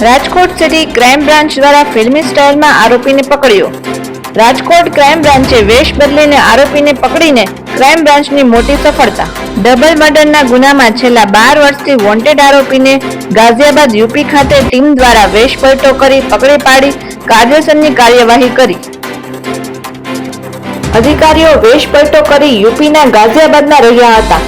Rajkot city crime branch દ્વારા ફિલ્મી સ્ટાઇલમાં આરોપીને પકડ્યો। રાજકોટ ક્રાઇમ બ્રાન્ચે વેશ બદલીને આરોપીને પકડીને ક્રાઇમ બ્રાન્ચની મોટી સફળતા। ડબલ મર્ડરના ગુનામાં છેલ્લા 12 વર્ષથી વોન્ટેડ આરોપીને ગાઝિયાબાદ યુપી ખાતે ટીમ દ્વારા વેશ પલટો કરી પકડી પાડી કાયદેસરની કાર્યવાહી કરી। અધિકારીઓ વેશ પલટો કરી યુપીના ગાઝિયાબાદના રહ્યા હતા।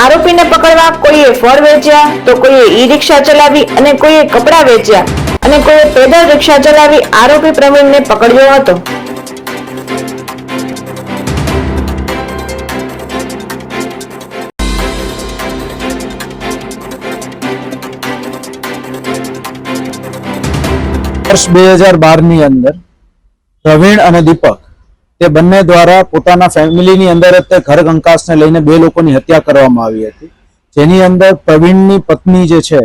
આરોપીને પકડવા કોઈએ ફળ વેચ્યા તો કોઈએ ઈ રિક્ષા ચલાવી અને કોઈએ કપડાં વેચ્યા અને કોઈએ પેદલ રિક્ષા ચલાવી આરોપી પ્રવીણને પકડ્યો હતો। વર્ષ 2012 ની અંદર પ્રવીણ અને દીપક તે બંને દ્વારા પોતાના ફેમિલીની અંદર જ તે ઘર કંકાસને લઈને બે લોકોની હત્યા કરવામાં આવી હતી, જેની અંદર પ્રવીણની પત્ની જે છે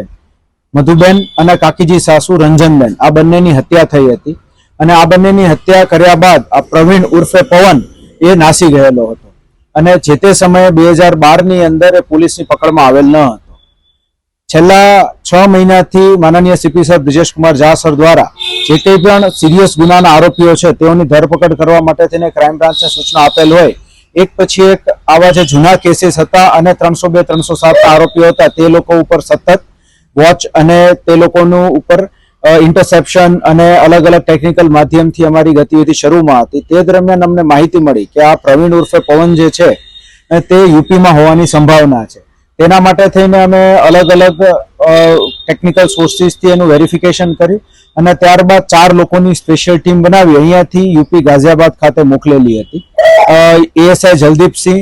મધુબેન અને કાકીજી સાસુ રંજનબેન આ બંનેની હત્યા થઈ હતી અને આ બંનેની હત્યા કર્યા બાદ આ પ્રવીણ ઉર્ફે પવન એ નાસી ગયેલો હતો અને જે તે સમયે 2012 ની અંદર એ પોલીસની પકડમાં આવેલ ન હતો। છેલ્લા 6 મહિનાથી માનનીય સીપી સાહેબ બ્રિજેશ કુમાર ઝા સર દ્વારા જે કંઈ પણ સિરિયસ ગુનાના આરોપીઓ છે તેઓની ધરપકડ કરવા માટે તેને ક્રાઇમ બ્રાન્ચને સૂચના આપેલ હોય એક પછી એક આવા જે જૂના કેસીસ હતા અને 302, 307 આરોપીઓ હતા તે લોકો ઉપર સતત વોચ અને તે લોકોનું ઉપર ઇન્ટરસેપ્શન અને અલગ અલગ ટેકનિકલ માધ્યમથી અમારી ગતિવિધિ શરૂમાં હતી। તે દરમિયાન અમને માહિતી મળી કે આ પ્રવીણ ઉર્ફે પવન જે છે તે યુપીમાં હોવાની સંભાવના છે। તેના માટે થઈને અમે અલગ અલગ ટેકનિકલ સોર્સિસથી એનું વેરિફિકેશન કર્યું અને ત્યારબાદ 4 લોકોની સ્પેશિયલ ટીમ બનાવી અહીંયાથી યુપી ગાઝિયાબાદ ખાતે મોકલેલી હતી। એએસઆઈ જલદીપસિંહ,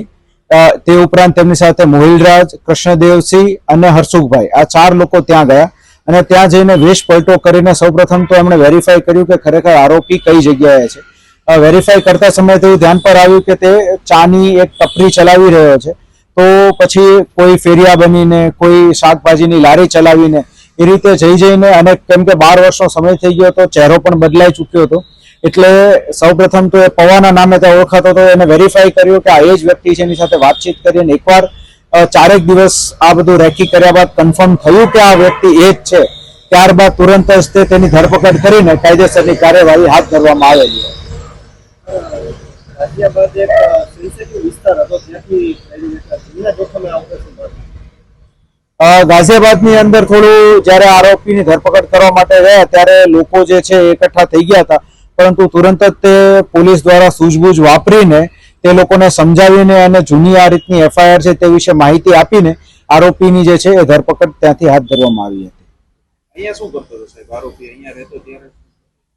તે ઉપરાંત તેમની સાથે મોહિલરાજ, કૃષ્ણદેવસિંહ અને હરસુખભાઈ આ 4 લોકો ત્યાં ગયા અને ત્યાં જઈને વેશ પલટો કરીને સૌપ્રથમ તો એમણે વેરીફાઈ કર્યું કે ખરેખર આરોપી કઈ જગ્યાએ છે। વેરીફાઈ કરતા સમયે તેવું ધ્યાન પર આવ્યું કે તે ચાની એક ટપરી ચલાવી રહ્યો છે, તો પછી કોઈ ફેરિયા બનીને કોઈ શાકભાજીની લારી ચલાવીને એ રીતે જઈને અને કેમ કે 12 વર્ષનો સમય થઈ ગયો હતો, ચહેરો પણ બદલાઈ ચૂક્યો હતો, એટલે સૌપ્રથમ તો એ પવાના નામે ત્યાં ઓળખાતો હતો, એને વેરીફાઈ કર્યું કે આ એ જ વ્યક્તિ છે, એની સાથે વાતચીત કરી અને એકવાર 4 દિવસ આ બધું રેકી કર્યા બાદ કન્ફર્મ થયું કે આ વ્યક્તિ એ જ છે, ત્યારબાદ તુરંત જ તેની ધરપકડ કરીને કાયદેસરની કાર્યવાહી હાથ ધરવામાં આવેલી। ગાઝિયાબાદની અંદર થોડું જ્યારે આરોપીની ધરપકડ કરવા માટે ગયા ત્યારે લોકો જે છે એકઠા થઈ ગયા હતા, પરંતુ તુરંત જ તે પોલીસ દ્વારા સૂઝબૂઝ વાપરીને તે લોકોને સમજાવીને અને જૂની આ રીતની એફઆઈઆર છે તે વિશે માહિતી આપીને આરોપીની જે છે એ ધરપકડ ત્યાંથી હાથ ધરવામાં આવી હતી। અહીંયા શું કરતો હતો સાહેબ આરોપી? અહીંયા રહેતો ત્યારે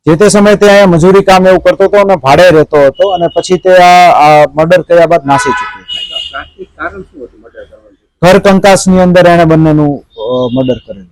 જે તે સમયે તે અહીંયા મજૂરી કામ એવું કરતો હતો અને ભાડે રહેતો હતો અને પછી તે આ મર્ડર કર્યા બાદ નાસી ચૂક્યો હતો। કારણ શું હતું મર્ડર કરવાનું? ઘર કંકાસની અંદર એણે બંનેનું મર્ડર કરેલું।